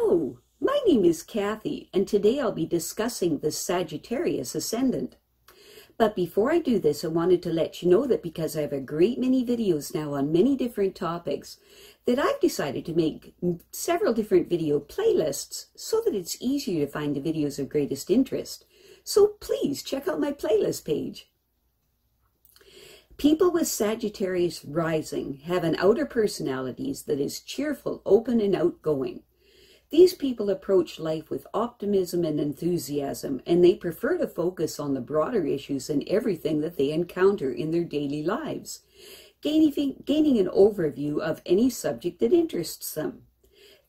Hello, my name is Kathy, and today I'll be discussing the Sagittarius Ascendant. But before I do this, I wanted to let you know that because I have a great many videos now on many different topics, that I've decided to make several different video playlists so that it's easier to find the videos of greatest interest. So please check out my playlist page. People with Sagittarius rising have an outer personalities that is cheerful, open, and outgoing. These people approach life with optimism and enthusiasm, and they prefer to focus on the broader issues and everything that they encounter in their daily lives, gaining an overview of any subject that interests them.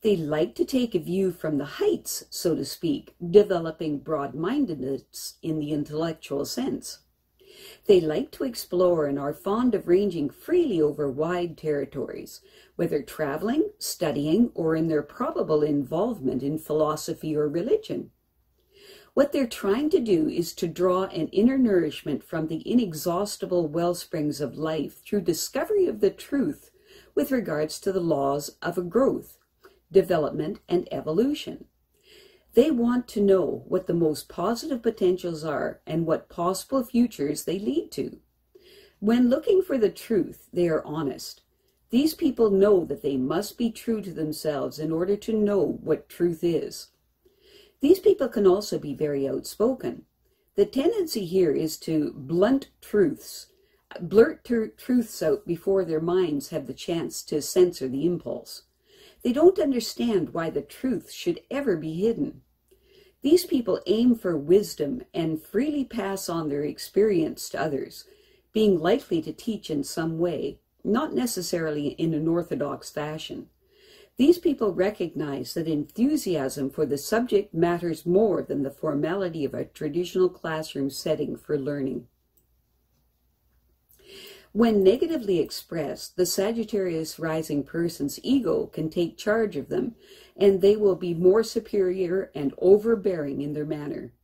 They like to take a view from the heights, so to speak, developing broad-mindedness in the intellectual sense. They like to explore and are fond of ranging freely over wide territories, whether traveling, studying, or in their probable involvement in philosophy or religion. What they're trying to do is to draw an inner nourishment from the inexhaustible wellsprings of life through discovery of the truth with regards to the laws of growth, development, and evolution. They want to know what the most positive potentials are and what possible futures they lead to. When looking for the truth, they are honest. These people know that they must be true to themselves in order to know what truth is. These people can also be very outspoken. The tendency here is to blurt truths out before their minds have the chance to censor the impulse. They don't understand why the truth should ever be hidden. These people aim for wisdom and freely pass on their experience to others, being likely to teach in some way, not necessarily in an orthodox fashion. These people recognize that enthusiasm for the subject matters more than the formality of a traditional classroom setting for learning. When negatively expressed, the Sagittarius rising person's ego can take charge of them, and they will be more superior and overbearing in their manner.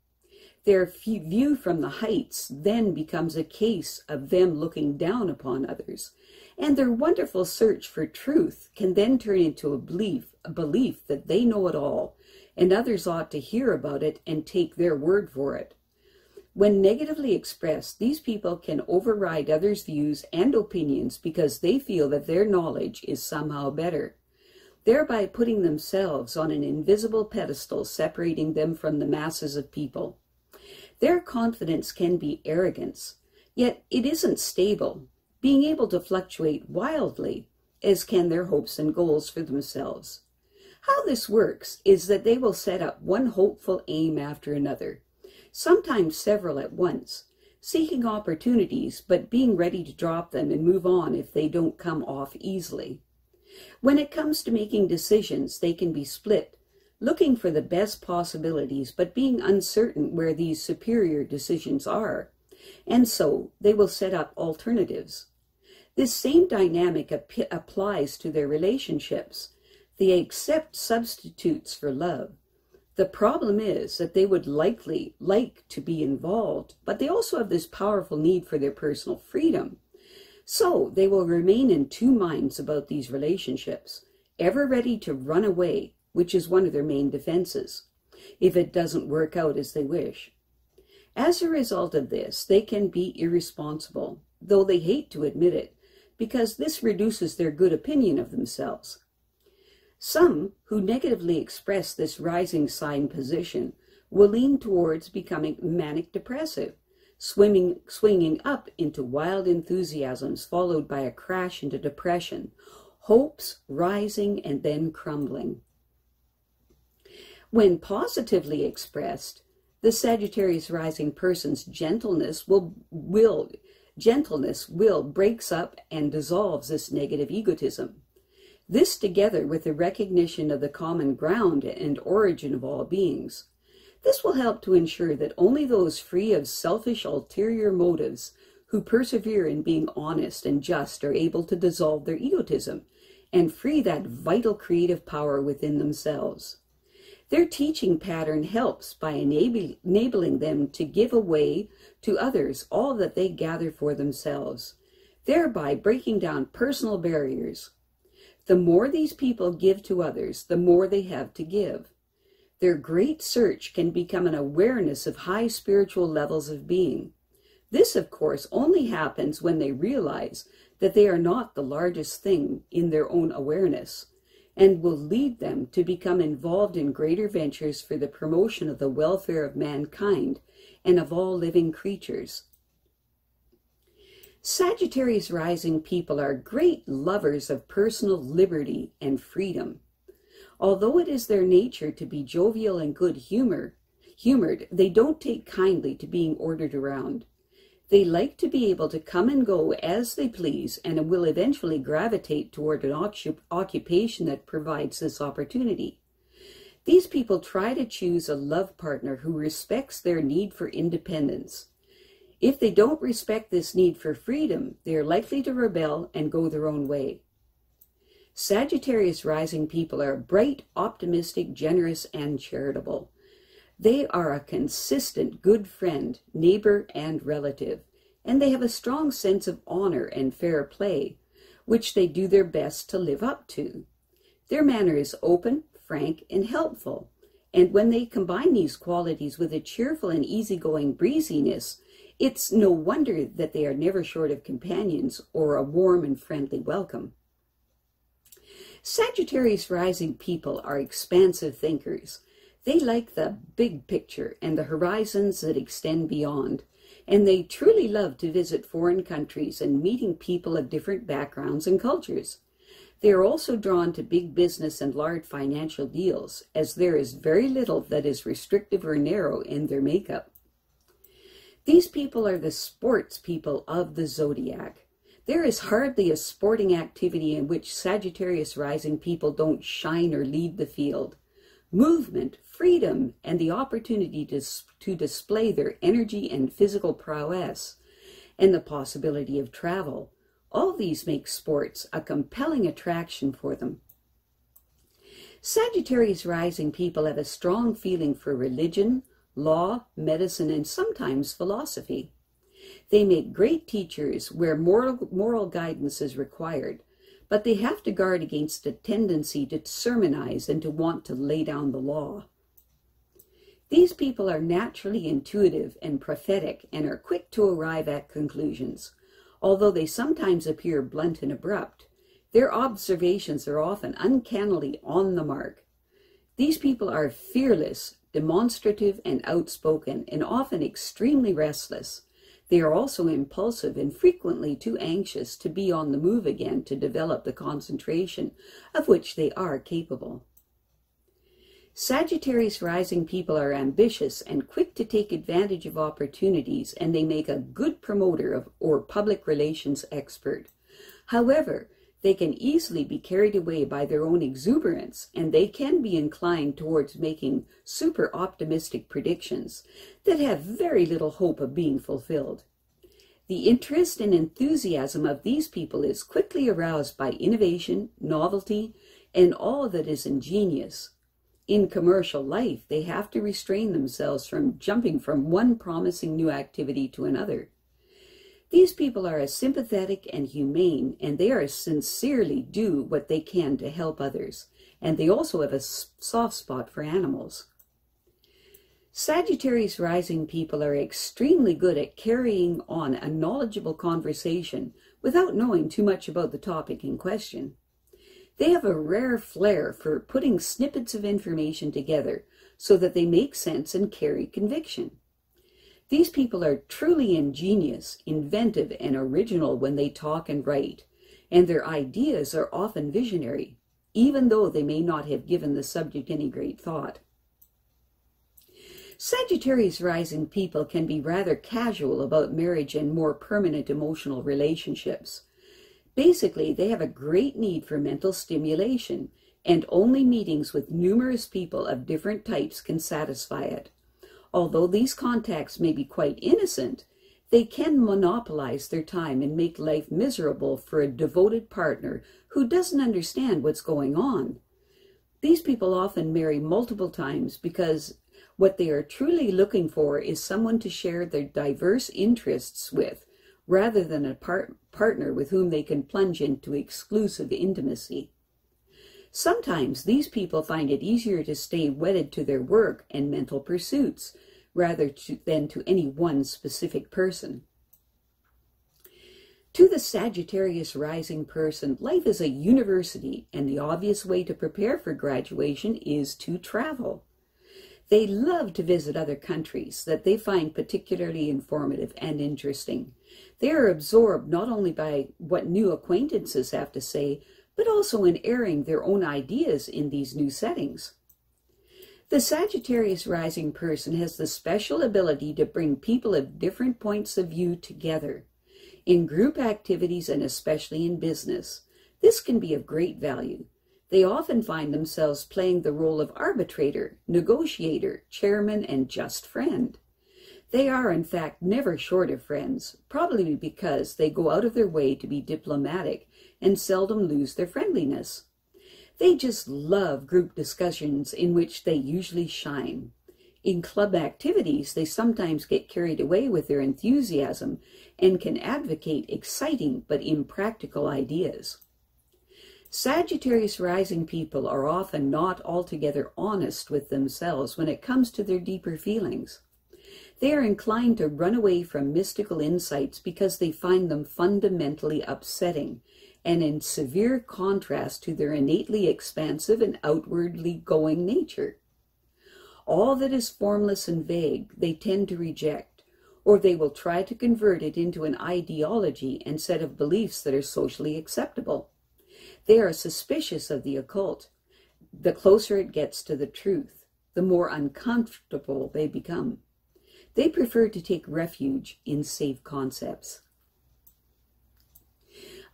Their view from the heights then becomes a case of them looking down upon others, and their wonderful search for truth can then turn into a belief that they know it all, and others ought to hear about it and take their word for it. When negatively expressed, these people can override others' views and opinions because they feel that their knowledge is somehow better, thereby putting themselves on an invisible pedestal separating them from the masses of people. Their confidence can be arrogance, yet it isn't stable, being able to fluctuate wildly, as can their hopes and goals for themselves. How this works is that they will set up one hopeful aim after another, sometimes several at once, seeking opportunities but being ready to drop them and move on if they don't come off easily. When it comes to making decisions, they can be split, looking for the best possibilities but being uncertain where these superior decisions are, and so they will set up alternatives. This same dynamic applies to their relationships. They accept substitutes for love. The problem is that they would likely like to be involved, but they also have this powerful need for their personal freedom. So they will remain in two minds about these relationships, ever ready to run away, which is one of their main defenses, if it doesn't work out as they wish. As a result of this, they can be irresponsible, though they hate to admit it, because this reduces their good opinion of themselves. Some who negatively express this rising sign position will lean towards becoming manic-depressive, swinging up into wild enthusiasms followed by a crash into depression, hopes rising and then crumbling. When positively expressed, the Sagittarius rising person's gentleness will breaks up and dissolves this negative egotism. This, together with the recognition of the common ground and origin of all beings, this will help to ensure that only those free of selfish ulterior motives who persevere in being honest and just are able to dissolve their egotism and free that vital creative power within themselves. Their teaching pattern helps by enabling them to give away to others all that they gather for themselves, thereby breaking down personal barriers. The more these people give to others, the more they have to give. Their great search can become an awareness of high spiritual levels of being. This, of course, only happens when they realize that they are not the largest thing in their own awareness, and will lead them to become involved in greater ventures for the promotion of the welfare of mankind and of all living creatures. Sagittarius rising people are great lovers of personal liberty and freedom. Although it is their nature to be jovial and good-humored, they don't take kindly to being ordered around. They like to be able to come and go as they please, and will eventually gravitate toward an occupation that provides this opportunity. These people try to choose a love partner who respects their need for independence. If they don't respect this need for freedom, they are likely to rebel and go their own way. Sagittarius rising people are bright, optimistic, generous, and charitable. They are a consistent good friend, neighbor, and relative, and they have a strong sense of honor and fair play, which they do their best to live up to. Their manner is open, frank, and helpful, and when they combine these qualities with a cheerful and easygoing breeziness, it's no wonder that they are never short of companions or a warm and friendly welcome. Sagittarius rising people are expansive thinkers. They like the big picture and the horizons that extend beyond, and they truly love to visit foreign countries and meeting people of different backgrounds and cultures. They are also drawn to big business and large financial deals, as there is very little that is restrictive or narrow in their makeup. These people are the sports people of the zodiac. There is hardly a sporting activity in which Sagittarius rising people don't shine or lead the field. Movement, freedom, and the opportunity to display their energy and physical prowess, and the possibility of travel, all these make sports a compelling attraction for them. Sagittarius rising people have a strong feeling for religion, law, medicine, and sometimes philosophy. They make great teachers where moral guidance is required, but they have to guard against a tendency to sermonize and to want to lay down the law. These people are naturally intuitive and prophetic and are quick to arrive at conclusions. Although they sometimes appear blunt and abrupt, their observations are often uncannily on the mark. These people are fearless, demonstrative, and outspoken, and often extremely restless. They are also impulsive and frequently too anxious to be on the move again to develop the concentration of which they are capable. Sagittarius rising people are ambitious and quick to take advantage of opportunities, and they make a good promoter or public relations expert. However, they can easily be carried away by their own exuberance, and they can be inclined towards making super optimistic predictions that have very little hope of being fulfilled. The interest and enthusiasm of these people is quickly aroused by innovation, novelty, and all that is ingenious. In commercial life, they have to restrain themselves from jumping from one promising new activity to another. These people are sympathetic and humane, and they are sincerely do what they can to help others, and they also have a soft spot for animals. Sagittarius rising people are extremely good at carrying on a knowledgeable conversation without knowing too much about the topic in question. They have a rare flair for putting snippets of information together so that they make sense and carry conviction. These people are truly ingenious, inventive, and original when they talk and write, and their ideas are often visionary, even though they may not have given the subject any great thought. Sagittarius rising people can be rather casual about marriage and more permanent emotional relationships. Basically, they have a great need for mental stimulation, and only meetings with numerous people of different types can satisfy it. Although these contacts may be quite innocent, they can monopolize their time and make life miserable for a devoted partner who doesn't understand what's going on. These people often marry multiple times because what they are truly looking for is someone to share their diverse interests with, rather than a partner with whom they can plunge into exclusive intimacy. Sometimes these people find it easier to stay wedded to their work and mental pursuits than to any one specific person. To the Sagittarius rising person, life is a university, and the obvious way to prepare for graduation is to travel. They love to visit other countries that they find particularly informative and interesting. They are absorbed not only by what new acquaintances have to say, but also in airing their own ideas in these new settings. The Sagittarius rising person has the special ability to bring people of different points of view together. In group activities and especially in business, this can be of great value. They often find themselves playing the role of arbitrator, negotiator, chairman, and just friend. They are, in fact, never short of friends, probably because they go out of their way to be diplomatic and seldom lose their friendliness. They just love group discussions in which they usually shine. In club activities, they sometimes get carried away with their enthusiasm and can advocate exciting but impractical ideas. Sagittarius rising people are often not altogether honest with themselves when it comes to their deeper feelings. They are inclined to run away from mystical insights because they find them fundamentally upsetting and in severe contrast to their innately expansive and outwardly going nature. All that is formless and vague they tend to reject, or they will try to convert it into an ideology and set of beliefs that are socially acceptable. They are suspicious of the occult. The closer it gets to the truth, the more uncomfortable they become. They prefer to take refuge in safe concepts.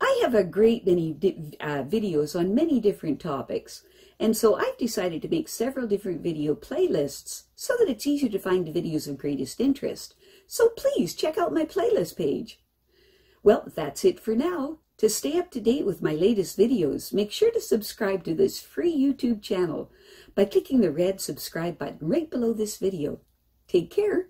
I have a great many videos on many different topics, and so I've decided to make several different video playlists so that it's easier to find the videos of greatest interest. So please check out my playlist page. Well, that's it for now. To stay up to date with my latest videos, make sure to subscribe to this free YouTube channel by clicking the red subscribe button right below this video. Take care.